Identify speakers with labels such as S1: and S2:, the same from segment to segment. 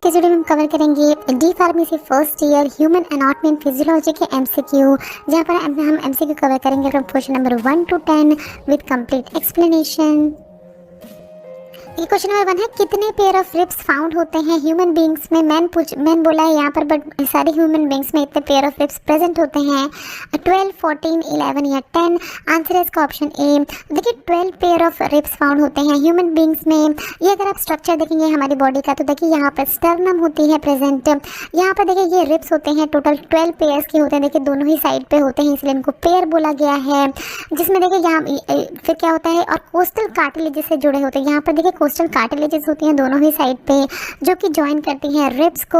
S1: इस वीडियो में हम कवर करेंगे D pharmacy first year human anatomy and physiology के एमसीक्यू, जहां पर हम एमसीक्यू कवर करेंगे from question number 1 to 10 with complete explanation. ये क्वेश्चन नंबर 1 है, कितने पेयर ऑफ रिब्स फाउंड होते हैं ह्यूमन बींग्स में। मैन बोला है यहाँ पर, बट सारे ह्यूमन बींग्स में इतने पेयर ऑफ रिब्स प्रेजेंट होते हैं 12, 14, 11 या 10। आंसर है इसका ऑप्शन ए। देखिए 12 पेयर ऑफ रिब्स फाउंड होते हैं ह्यूमन बींग्स में। ये अगर आप स्ट्रक्चर देखेंगे हमारी बॉडी का, तो देखिए यहाँ पर स्टर्नम होती है प्रेजेंट। यहाँ पर देखिए ये रिब्स होते हैं, टोटल 12 पेयर्स के होते हैं। देखिए दोनों ही साइड पे होते हैं, इसलिए इनको पेयर बोला गया है। जिसमें देखिए यहाँ फिर क्या होता है, और कोस्टल कार्टिलेज से जुड़े होते हैं। यहाँ पर देखिए कोस्टल कार्टिलेजेस होती हैं दोनों ही साइड पे, जो कि ज्वाइन करती हैं रिब्स को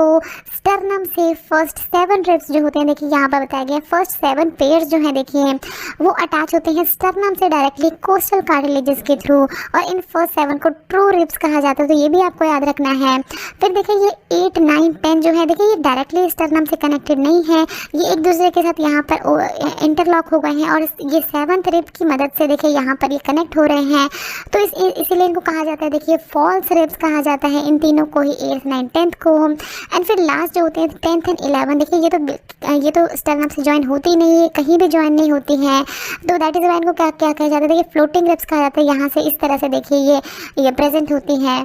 S1: स्टर्नम से। फर्स्ट 7 रिब्स जो होते हैं, देखिए यहाँ पर बताया गया फर्स्ट 7 पेयर्स जो हैं देखिए वो अटैच होते हैं स्टर्नम से डायरेक्टली कोस्टल कार्टिलेजेस के थ्रू, और इन फर्स्ट 7 को ट्रू रिब्स कहा जाता है। तो ये भी आपको याद रखना है। फिर देखिए ये 8, 9, 10 जो है, देखिए ये डायरेक्टली स्टर्नम से कनेक्टेड नहीं है, ये एक दूसरे के साथ यहाँ पर इंटरलॉक हो गए हैं, और ये 7th रिब की मदद से देखिए यहाँ पर ये कनेक्ट हो रहे हैं। तो इसीलिए इनको कहा जाता है, देखिए फॉल्स रिब्स कहा जाता है इन तीनों को ही, 8th, 9th, 10th को। एंड फिर लास्ट जो होते हैं 10th एंड 11, देखिए ये तो स्टर्नम से ज्वाइन होती नहीं है, कहीं भी ज्वाइन नहीं होती है। तो दैट इज वाई इनको क्या क्या कहा जाता है, देखिए फ्लोटिंग रिब्स कहा जाता है। यहाँ से इस तरह से देखिए ये प्रेजेंट होती है।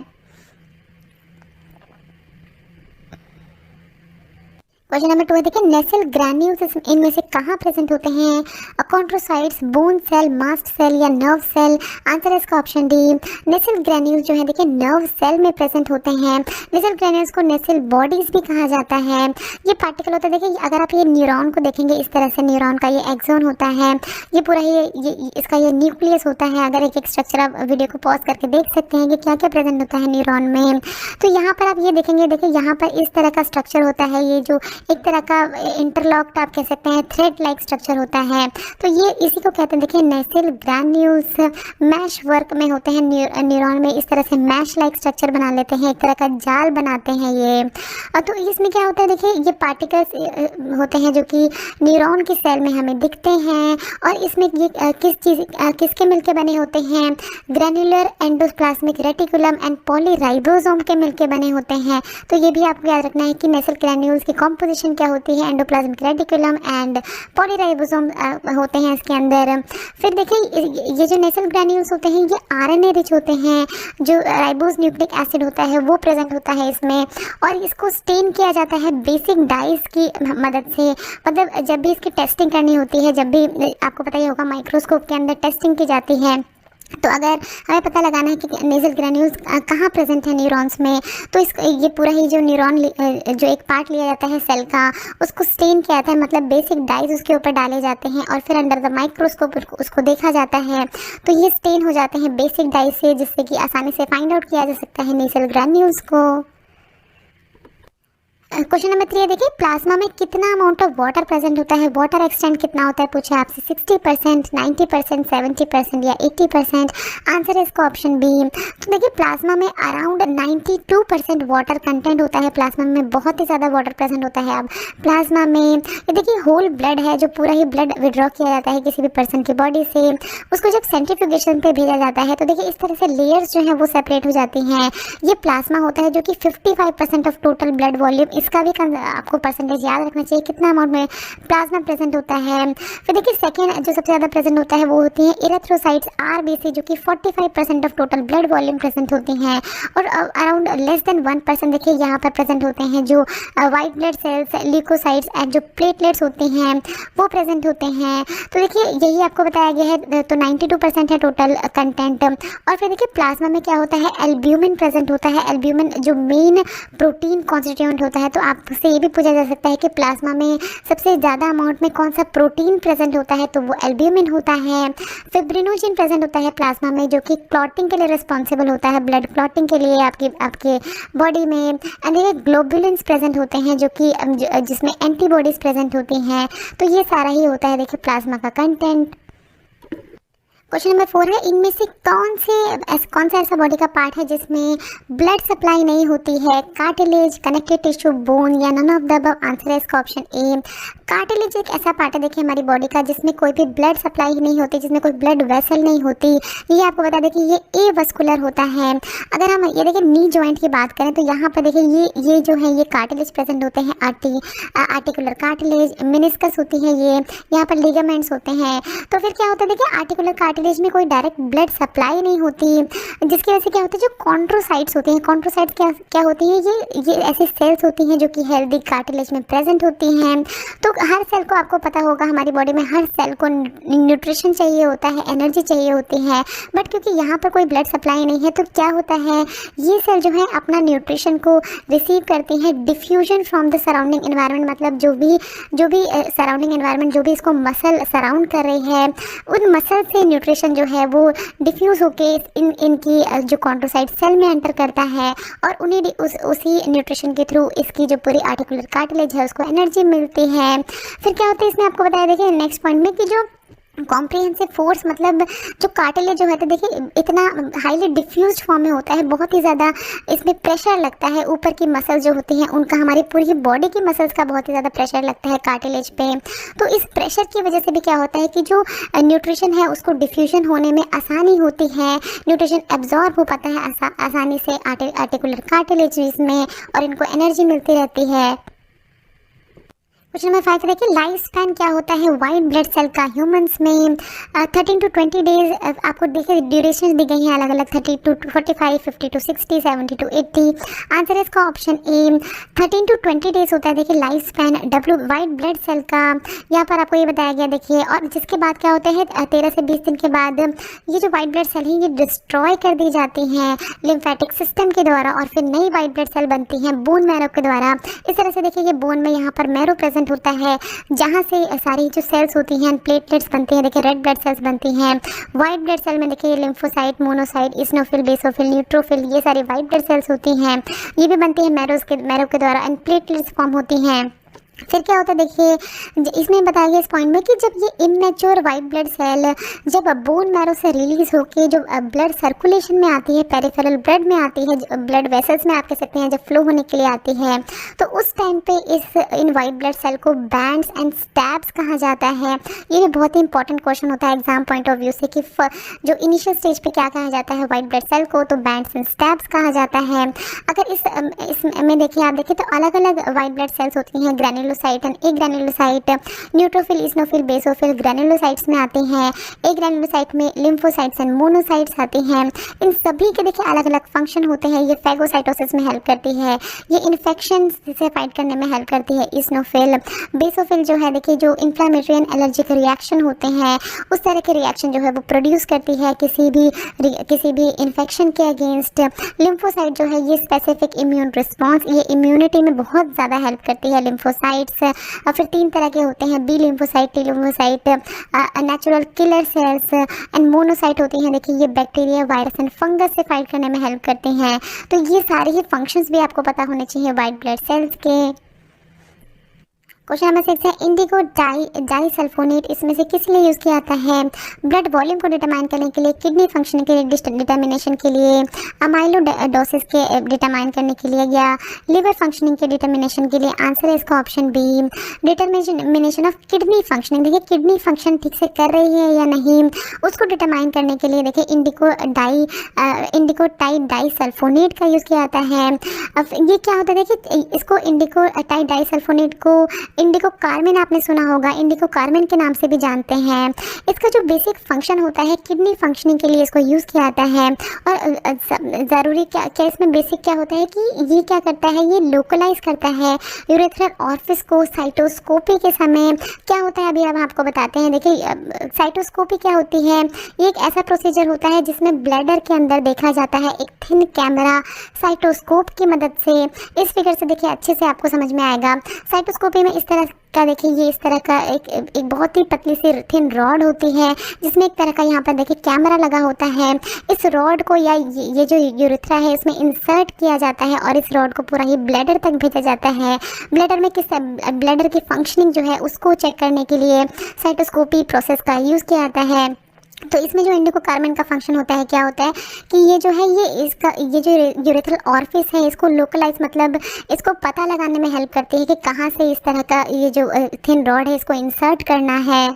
S1: क्वेश्चन नंबर 2 है, देखिए नेसल ग्रैन्यूल्स इनमें से कहाँ प्रेजेंट होते हैं। अकॉन्ट्रोसाइट्स, बोन सेल, मास्ट सेल या नर्व सेल। आंसर है इसका ऑप्शन डी। नेसल ग्रैन्यूल्स जो है देखिए नर्व सेल में प्रेजेंट होते हैं। नेसल ग्रैन्यूल्स को नेसल बॉडीज भी कहा जाता है। ये पार्टिकल होता है, देखिए अगर आप ये न्यूरॉन को देखेंगे इस तरह से, न्यूरॉन का ये एक्सोन होता है, ये पूरा इसका ये न्यूक्लियस होता है। अगर एक स्ट्रक्चर आप वीडियो को पॉज करके देख सकते हैं कि क्या क्या प्रेजेंट होता है न्यूरॉन में। तो यहाँ पर आप ये देखेंगे, देखिए यहाँ पर इस तरह का स्ट्रक्चर होता है, ये जो एक तरह का इंटरलॉक्ड आप कह सकते हैं थ्रेड लाइक स्ट्रक्चर होता है। तो ये इसी को कहते हैं, देखिए नेसल ग्रैन्यूल्स मैश वर्क में होते हैं। न्यूरॉन में इस तरह से मैश लाइक स्ट्रक्चर बना लेते हैं, एक तरह का जाल बनाते हैं ये। तो इसमें क्या होता है, देखिए ये पार्टिकल्स होते हैं जो कि न्यूरॉन की सेल में हमें दिखते हैं, और इसमें ये किसके मिलके बने होते हैं, granular endoplasmic reticulum and polyribosome के मिलके बने होते हैं। तो ये भी आपको याद रखना है कि नेसल ग्रैन्यूल्स की कॉम्पोजिशन क्या होती है, एंडोप्लाज्मिक रेटिकुलम एंड पॉलीराइबोसोम होते हैं इसके अंदर। फिर देखिए ये जो नेसल ग्रैन्यूल्स होते हैं ये आरएनए रिच होते हैं, जो राइबोस न्यूक्लिक एसिड होता है वो प्रेजेंट होता है इसमें, और इसको स्टेन किया जाता है बेसिक डाइस की मदद से। मतलब जब भी इसकी टेस्टिंग करनी होती है, जब भी आपको पता ही होगा माइक्रोस्कोप के अंदर टेस्टिंग की जाती है, तो अगर हमें पता लगाना है कि नेसल ग्रैन्यूल्स कहाँ प्रेजेंट है न्यूरॉन्स में, तो ये पूरा ही जो न्यूरॉन जो एक पार्ट लिया जाता है सेल का, उसको स्टेन किया जाता है, मतलब बेसिक डाइज उसके ऊपर डाले जाते हैं, और फिर अंडर द माइक्रोस्कोप उसको देखा जाता है। तो ये स्टेन हो जाते हैं बेसिक डाइज से, जिससे कि आसानी से फाइंड आउट किया जा सकता है नेसल ग्रैन्यूल्स को। क्वेश्चन नंबर 3 है, देखिए प्लाज्मा में कितना अमाउंट ऑफ वाटर प्रेजेंट होता है। वाटर एक्सटेंट कितना होता है पूछा आपसे, 60%, 90%, 70% या 80%। आंसर है इसका ऑप्शन बी। तो देखिए प्लाज्मा में अराउंड 92% वाटर कंटेंट होता है। प्लाज्मा में बहुत ही ज़्यादा वाटर प्रेजेंट होता है। अब प्लाज्मा में ये देखिए होल ब्लड है, जो पूरा ही ब्लड विड्रॉ किया जाता है किसी भी पर्सन की बॉडी से, उसको जब सेंट्रीफ्यूगेशन पे भेजा जाता है, तो देखिए इस तरह से लेयर्स जो है वो सेपरेट हो जाती हैं। ये प्लाज्मा होता है जो कि 55% ऑफ टोटल ब्लड वॉल्यूम, इसका भी आपको परसेंटेज याद रखना चाहिए कितना अमाउंट में प्लाज्मा प्रेजेंट होता है। फिर देखिए सेकेंड जो सबसे ज़्यादा प्रेजेंट होता है वो होती है इरेथ्रोसाइट्स, आरबीसी, जो कि 45% of total blood volume present होती हैं, और अराउंड लेस देन 1% देखिए यहाँ पर प्रेजेंट होते हैं जो white blood cells, leukocytes and जो प्लेटलेट्स होते हैं वो प्रेजेंट होते हैं। तो देखिए यही आपको बताया गया है। तो 92% है टोटल कंटेंट। और फिर देखिए प्लाज्मा में क्या होता है, एल्ब्यूमिन प्रेजेंट होता है। एल्ब्यूमिन जो मेन प्रोटीन कॉन्स्टिट्यूएंट होता है। तो आपसे ये भी पूछा जा सकता है कि प्लाज्मा में सबसे ज़्यादा अमाउंट में कौन सा प्रोटीन प्रेजेंट होता है, तो वो एल्ब्यूमिन होता है। फिब्रिनोजेन प्रेजेंट होता है प्लाज्मा में, जो कि क्लॉटिंग के लिए रिस्पॉन्सिबल होता है, ब्लड क्लॉटिंग के लिए आपके बॉडी में। एंड ये ग्लोबुलिन्स प्रेजेंट होते हैं, जो कि जिसमें एंटीबॉडीज़ प्रेजेंट होती हैं। तो ये सारा ही होता है देखिए प्लाज्मा का कंटेंट। क्वेश्चन नंबर 4 है, इनमें से कौन सा ऐसा बॉडी का पार्ट है जिसमें ब्लड सप्लाई नहीं होती है? कार्टिलेज, कनेक्टिव टिश्यू, बोन या none of the above? Answer है इसका ऑप्शन ए। कार्टिलेज एक ऐसा पार्ट है देखिए हमारी बॉडी का जिसमें कोई भी ब्लड सप्लाई नहीं होती, जिसमें कोई ब्लड वेसल नहीं होती। ये आपको बता दें कि ये ए वस्कुलर होता है। अगर हम ये देखिए नी जॉइंट की बात करें तो यहाँ पर देखिए ये जो है ये कार्टिलेज प्रेजेंट होते हैं, आर्टिकुलर कार्टिलेज, मेनिस्कस होती है, ये यहाँ पर लिगामेंट्स होते हैं। तो फिर क्या होता है देखिए आर्टिकुलर कार्टिलेज में कोई डायरेक्ट ब्लड सप्लाई नहीं होती, जिसकी वजह से क्या होता है जो कॉन्ट्रोसाइट्स होते हैं, कॉन्ट्रोसाइट्स क्या होती है, ये ऐसी सेल्स होती हैं जो कि हेल्दी कार्टिलेज में प्रेजेंट होती हैं। तो हर सेल को आपको पता होगा हमारी बॉडी में हर सेल को न्यूट्रिशन चाहिए होता है, एनर्जी चाहिए होती है, बट क्योंकि यहाँ पर कोई ब्लड सप्लाई नहीं है तो क्या होता है ये सेल जो है अपना न्यूट्रिशन को रिसीव करती है diffusion from the surrounding environment. मतलब जो भी सराउंडिंग एनवायरनमेंट, जो भी इसको मसल सराउंड कर रही है, उन मसल से न्यूट्रिशन जो है वो डिफ्यूज़ होके इनकी जो कॉन्ट्रोसाइट सेल में एंटर करता है और उन्हीं उसी न्यूट्रिशन के थ्रू इसकी जो पूरी आर्टिकुलर कार्टिलेज है उसको एनर्जी मिलती है। फिर क्या होता है इसमें आपको बताया देखिए नेक्स्ट पॉइंट में कि जो कॉम्प्रिहेंसिव फोर्स, मतलब जो कार्टिलेज जो है तो देखिए इतना हाईली डिफ्यूज फॉर्म में होता है, बहुत ही ज़्यादा इसमें प्रेशर लगता है। ऊपर की मसल्स जो होती हैं उनका हमारी पूरी बॉडी की मसल्स का बहुत ही ज़्यादा प्रेशर लगता है कार्टिलेज पे। तो इस प्रेशर की वजह से भी क्या होता है कि जो न्यूट्रिशन है उसको डिफ्यूजन होने में आसानी होती है, न्यूट्रिशन एब्जॉर्ब हो पाता है आसानी से आर्टिकुलर कार्टिलेज में और इनको एनर्जी मिलती रहती है। क्वेश्चन नंबर 5 देखिए लाइफ स्पैन क्या होता है वाइट ब्लड सेल का ह्यूमंस में? 13 to 20 डेज आपको देखिए ड्यूरेशन दी गई हैं अलग अलग, 30 to 45, 50 to 60, 70 to 80। आंसर है इसका ऑप्शन ए 13 to 20 डेज होता है देखिए life span white blood cell का। यहाँ पर आपको ये बताया गया देखिए, और जिसके बाद क्या होता है 13 से 20 दिन के बाद ये जो वाइट ब्लड सेल है ये डिस्ट्रॉय कर दी जाती हैं लिम्फेटिक सिस्टम के द्वारा और फिर नई वाइट ब्लड सेल बनती हैं बोन मैरो के द्वारा। इस तरह से देखिए ये बोन में यहाँ पर मैरो प्रेजेंट होता है जहाँ से सारी जो सेल्स होती हैं प्लेटलेट्स बनती हैं, देखिए रेड ब्लड सेल्स बनती हैं। वाइट ब्लड सेल में देखिए lymphocyte, monocyte, eosinophil, basophil, neutrophil, ये सारी वाइट ब्लड सेल्स होती हैं, ये भी बनती हैं मैरो के द्वारा एंड प्लेटलेट्स फॉर्म होती हैं। फिर क्या होता है देखिए इसमें बताया गया इस पॉइंट में कि जब ये इमेच्योर वाइट ब्लड सेल जब बोन मैरो से रिलीज होके जो ब्लड सर्कुलेशन में आती है, पेरिफेरल ब्लड में आती है, ब्लड वेसल्स में आप कह सकते हैं जब फ्लो होने के लिए आती है, तो उस टाइम पे इन वाइट ब्लड सेल को बैंड्स एंड स्टैब्स कहा जाता है। ये भी बहुत ही इंपॉर्टेंट क्वेश्चन होता है एग्जाम पॉइंट ऑफ व्यू से कि जो इनिशियल स्टेज पे क्या कहा जाता है वाइट ब्लड सेल को, तो बैंड्स एंड स्टैब्स कहा जाता है। अगर इसमें देखिए आप देखिए तो अलग अलग वाइट ब्लड सेल्स होती हैं, granulocyte and agranulocyte, neutrophil, eosinophil, basophil granulocytes में आते हैं। एग्रैन्युलोसाइट में लिम्फोसाइट्स एंड मोनोसाइट्स आती हैं। इन सभी के देखिए अलग अलग फंक्शन होते हैं। ये फैगोसाइटोसिस में हेल्प करती है, ये इन्फेक्शन से फाइट करने में हेल्प करती है इस्नोफिल। बेसोफिल जो है देखिए जो इन्फ्लामेटरी एंड एलर्जिक रिएक्शन होते हैं उस तरह के रिएक्शन जो है वो प्रोड्यूस करती है किसी भी इन्फेक्शन के अगेंस्ट। लिम्फोसाइट जो है ये स्पेसिफिक इम्यून रिस्पॉन्स, ये इम्यूनिटी में बहुत ज़्यादा हेल्प करती है लिम्फोसाइट्स। फिर 3 तरह के होते हैं, B lymphocyte, T lymphocyte, natural killer cells and monocyte होती हैं देखिए ये बैक्टीरिया, वायरस एंड फंगस से फाइट करने में हेल्प करते हैं। तो ये सारे ही फंक्शंस भी आपको पता होने चाहिए वाइट ब्लड सेल्स के। क्वेश्चन नंबर 6 है इंडिगो डाइसल्फोनेट इसमें से किस लिए यूज़ किया जाता है? ब्लड वॉल्यूम को डिटरमाइन करने के लिए, किडनी फंक्शन के डिटर्मिनेशन के लिए, अमाइलोडोसिस के डिटरमाइन करने के लिए, या लिवर फंक्शनिंग के डिटर्मिनेशन के लिए? आंसर है इसका option B determination of kidney functioning. देखिए किडनी फंक्शन ठीक से कर रही है या नहीं उसको डिटरमाइन करने के लिए देखिए इंडिको डाइसल्फोनेट का यूज़ किया जाता है। अब ये क्या होता है देखिए इसको इंडिको डाइसल्फोनेट को इंडिको कार्मिन आपने सुना होगा, इंडिको कार्मिन के नाम से भी जानते हैं। इसका जो बेसिक फंक्शन होता है किडनी फंक्शनिंग के लिए इसको यूज़ किया जाता है। और ज़रूरी क्या इसमें बेसिक क्या होता है कि ये क्या करता है, ये लोकलाइज करता है यूरेथ्रल ऑरिफिस को। साइटोस्कोपी के समय क्या होता है अभी हम आपको बताते हैं। देखिए साइटोस्कोपी क्या होती है, ये एक ऐसा प्रोसीजर होता है जिसमें ब्लैडर के अंदर देखा जाता है एक थिन कैमरा साइटोस्कोप की मदद से। इस फिगर से देखिए अच्छे से आपको समझ में आएगा। साइटोस्कोपी में इस तरह का देखिए ये इस तरह का एक बहुत ही पतली सी थिन रॉड होती है जिसमें एक तरह का यहाँ पर देखिए कैमरा लगा होता है। इस रॉड को या ये जो यूरेथ्रा है इसमें इंसर्ट किया जाता है और इस रॉड को पूरा ही ब्लैडर तक भेजा जाता है। ब्लैडर में ब्लैडर की फंक्शनिंग जो है उसको चेक करने के लिए साइटोस्कोपी प्रोसेस का यूज़ किया जाता है। तो इसमें जो इंडिको-कार्बाइन का फंक्शन होता है क्या होता है कि ये जो है ये जो यूरेथ्रल ऑरिफिस है इसको लोकलाइज मतलब इसको पता लगाने में हेल्प करती है कि कहाँ से इस तरह का ये जो थिन रॉड है इसको इंसर्ट करना है।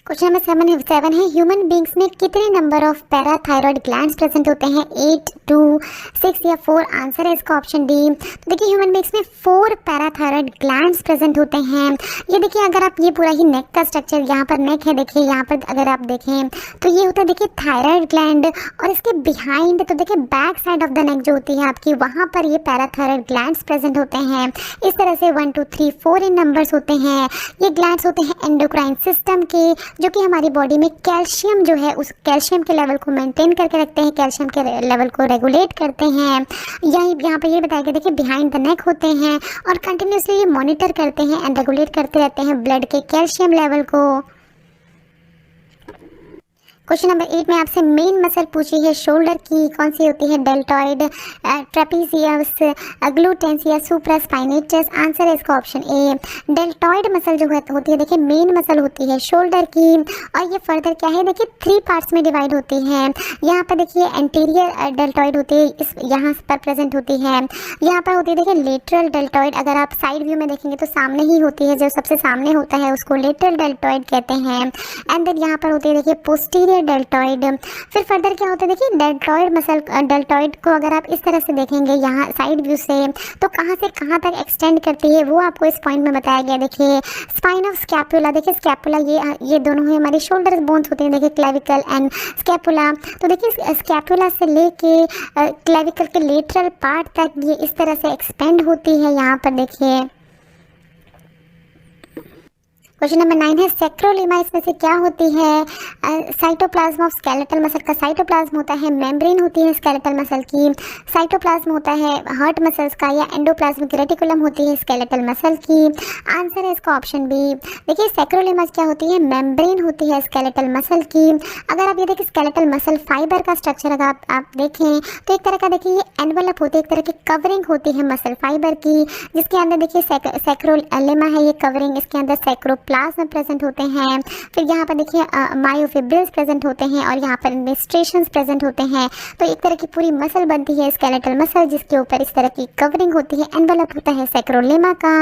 S1: क्वेश्चन नंबर 7 है ह्यूमन बींग्स में कितने number of parathyroid glands present होते हैं, 8, 2, 6 या 4? आंसर है इसका ऑप्शन डी। तो देखिए ह्यूमन बींग्स में 4 पैराथायरॉयड ग्लैंड्स प्रेजेंट होते हैं। ये देखिए अगर आप ये पूरा ही नेक का स्ट्रक्चर, यहाँ पर नेक है देखिए, यहाँ पर अगर आप देखें तो ये होता है देखिए थायराइड ग्लैंड, और इसके बिहाइंड तो देखिए back side of the neck जो होती है आपकी, वहाँ पर ये पैराथायरॉयड ग्लैंड्स प्रेजेंट होते हैं। इस तरह से 1, 2, 3, 4 इन नंबर्स होते हैं। ये ग्लैंड्स होते हैं एंडोक्राइन सिस्टम के, जो कि हमारी बॉडी में कैल्शियम जो है उस कैल्शियम के लेवल को मेंटेन करके रखते हैं, कैल्शियम के लेवल को रेगुलेट करते हैं। यहाँ पे ये बताया गया देखिए बिहाइंड द नेक होते हैं और कंटिन्यूसली ये मॉनिटर करते हैं एंड रेगुलेट करते रहते हैं ब्लड के कैल्शियम लेवल को। क्वेश्चन नंबर 8 में आपसे मेन मसल पूछी है शोल्डर की, कौन सी होती है, डेल्टॉइड, ट्रेपीजियस, ग्लूटेंस या सुप्रास्पाइनेटस? आंसर है इसका ऑप्शन ए। डेल्टॉइड मसल जो होती है देखिए मेन मसल होती है शोल्डर की, और ये फर्दर क्या है देखिए 3 पार्ट्स में डिवाइड होती है। यहाँ पर देखिए एंटीरियर डेल्टॉइड होती है, इस यहाँ पर प्रेजेंट होती है। यहाँ पर होती है देखिए लेटरल डेल्टॉइड, अगर आप साइड व्यू में देखेंगे तो सामने ही होती है, जो सबसे सामने होता है उसको लेटरल डेल्टॉइड कहते हैं। एंड देन यहाँ पर होती है देखिए पोस्टीरियर डेल्टॉइड। फिर फर्दर क्या होता है देखिए डेल्टॉइड मसल, डेल्टॉइड को अगर आप इस तरह से देखेंगे यहाँ साइड व्यू से तो कहाँ से कहाँ तक एक्सटेंड करती है वो आपको इस पॉइंट में बताया गया। देखिए स्पाइन ऑफ स्कैपुला, देखिए स्कैपुला ये दोनों ही हमारी शोल्डर बोन्स होते हैं देखिए, क्लेविकल एंड स्कैपुला। तो देखिए स्कैपुला से लेके क्लेविकल के लेटरल पार्ट तक ये इस तरह से एक्सपेंड होती है। यहाँ पर देखिए क्वेश्चन नंबर 9 है सैक्रोलिमा, इसमें से क्या होती है, साइटोप्लाज्म ऑफ स्केलेटल मसल का साइटोप्लाज्म होता है, मेम्ब्रेन होती है स्केलेटल मसल की, साइटोप्लाज्म होता है हार्ट मसल्स का, या एंडोप्लाज्मिक रेटिकुलम होती है स्केलेटल मसल की? आंसर है इसका ऑप्शन बी। देखिए सैक्रोलिमा क्या होती है, मेम्ब्रेन होती है स्केलेटल मसल की। अगर आप ये देखिए स्केलेटल मसल फाइबर का स्ट्रक्चर अगर आप देखें तो एक तरह का देखिए ये एनवलप होती है, एक तरह की कवरिंग होती है मसल फाइबर की, जिसके अंदर देखिए सैक्रोलिमा है ये कवरिंग, इसके अंदर सैक्रोप्लाज्म प्रेजेंट होते हैं। फिर यहाँ पर देखिए मायोफिब्रिल्स प्रेजेंट होते हैं और यहाँ पर इनमें स्ट्रेशंस प्रेजेंट होते हैं। तो एक तरह की पूरी मसल बनती है स्केलेटल मसल, जिसके ऊपर इस तरह की कवरिंग होती है, एनवलप होता है सैक्रोलिमा का।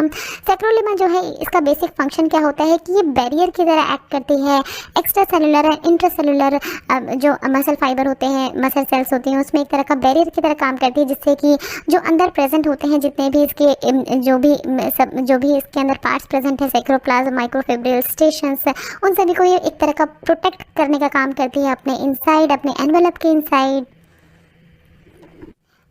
S1: सैक्रोलिमा जो है इसका बेसिक फंक्शन क्या होता है कि ये बैरियर की तरह एक्ट करती है एक्स्ट्रा सेलुलर और इंट्रासेलुलर जो मसल फाइबर होते हैं, मसल सेल्स होती हैं, उसमें एक तरह का बैरियर की तरह काम करती है, जिससे कि जो अंदर प्रेजेंट होते हैं जितने भी इसके जो भी इसके अंदर पार्ट्स प्रेजेंट है, सैक्रोप्लाज्म, माइक्रोफिब्रिल, स्टेशंस, उन सभी को ये एक तरह का प्रोटेक्ट करने का काम करती है अपने इनसाइड, अपने एनवेलप के इनसाइड।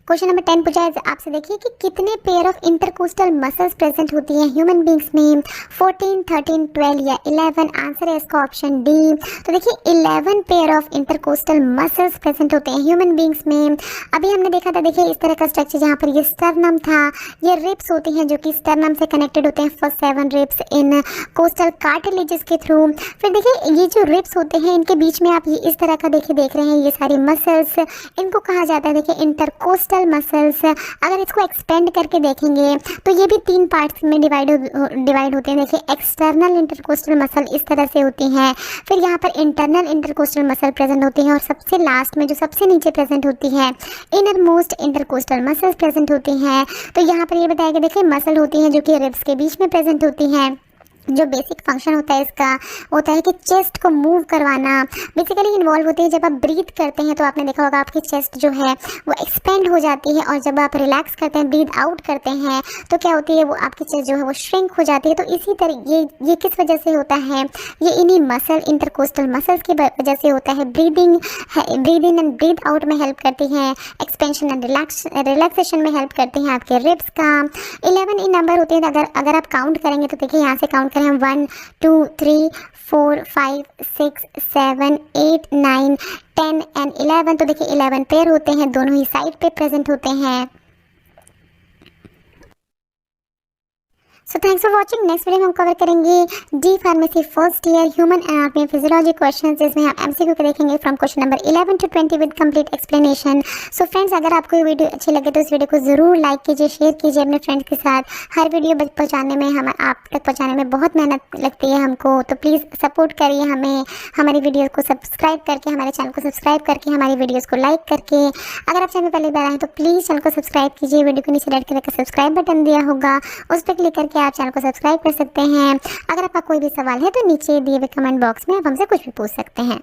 S1: क्वेश्चन नंबर 10 पूछा है आपसे, देखिए कि कितने pair of intercostal muscles present होती हैं ह्यूमन बींग्स में, 14, 13, 12 या 11? आंसर है इसका ऑप्शन डी। तो देखिए 11 pair of intercostal muscles present होते हैं ह्यूमन बींग्स में। अभी हमने देखा था देखिए इस तरह का स्ट्रक्चर जहाँ पर ये स्टर्नम था, ये रिब्स होती हैं जो कि स्टर्नम से कनेक्टेड होते हैं, फर्स्ट 7 रिब्स इन कोस्टल कार्टिलेजेस के थ्रू। फिर देखिए ये जो रिब्स होते हैं इनके बीच में आप ये इस तरह का देख रहे हैं ये सारी मसल्स, इनको कहा जाता है देखिए इंटरकोस्टल मसल्स। अगर इसको एक्सपेंड करके देखेंगे तो ये भी 3 पार्ट्स में डिवाइड होते हैं। देखिए एक्सटर्नल इंटरकोस्टल मसल इस तरह से होती हैं, फिर यहाँ पर इंटरनल इंटरकोस्टल मसल प्रेजेंट होती हैं, और सबसे लास्ट में जो सबसे नीचे प्रेजेंट होती है inner most intercostal muscles present होती हैं। तो यहाँ पर ये बताया गया देखिए मसल होती हैं जो कि रिब्स के बीच में प्रेजेंट होती हैं। जो बेसिक फंक्शन होता है इसका होता है कि चेस्ट को मूव करवाना बेसिकली इन्वॉल्व होती है। जब आप ब्रीथ करते हैं तो आपने देखा होगा आपकी चेस्ट जो है वो एक्सपेंड हो जाती है, और जब आप रिलैक्स करते हैं, ब्रीथ आउट करते हैं, तो क्या होती है वो आपकी चेस्ट जो है वो श्रिंक हो जाती है। तो इसी तरह ये किस वजह से होता है, ये इन्हीं मसल इंटरकोस्टल मसल्स की वजह से होता है। Breathe in and breathe out में हेल्प करती हैं, एक्सपेंशन एंड रिलैक्सेशन में हेल्प करती हैं आपके रिब्स का। 11 इन नंबर होते हैं, अगर आप काउंट करेंगे तो देखिए यहाँ से काउंट हम 1, 2, 3, 4, 5, 6, 7, 8, 9, 10 एंड 11। तो देखिए 11 पेयर होते हैं, दोनों ही साइड पे प्रेजेंट होते हैं। So thanks for watching. Next video में हम कवर करेंगे D pharmacy first year human anatomy physiology questions, जिसमें हम एमसीक्यू को देखेंगे from question number 11 to 20 with complete explanation. So friends, अगर आपको ये वीडियो अच्छी लगे तो इस वीडियो को जरूर लाइक कीजिए, शेयर कीजिए अपने फ्रेंड्स के साथ। हर वीडियो पहुँचाने में हम आप तक पहुँचाने में बहुत मेहनत लगती है हमको, तो प्लीज़ सपोर्ट करिए हमें, हमारी वीडियो को सब्सक्राइब करके, हमारे चैनल को सब्सक्राइब करके, हमारी वीडियोस को लाइक करके। अगर आप चैनल पहली बार आए तो प्लीज़ चैनल को सब्सक्राइब कीजिए। वीडियो को नीचे रेड कलर का सब्सक्राइब बटन दिया होगा, उस पर क्लिक करके आप चैनल को सब्सक्राइब कर सकते हैं। अगर आपका कोई भी सवाल है तो नीचे दिए हुए कमेंट बॉक्स में आप हमसे कुछ भी पूछ सकते हैं।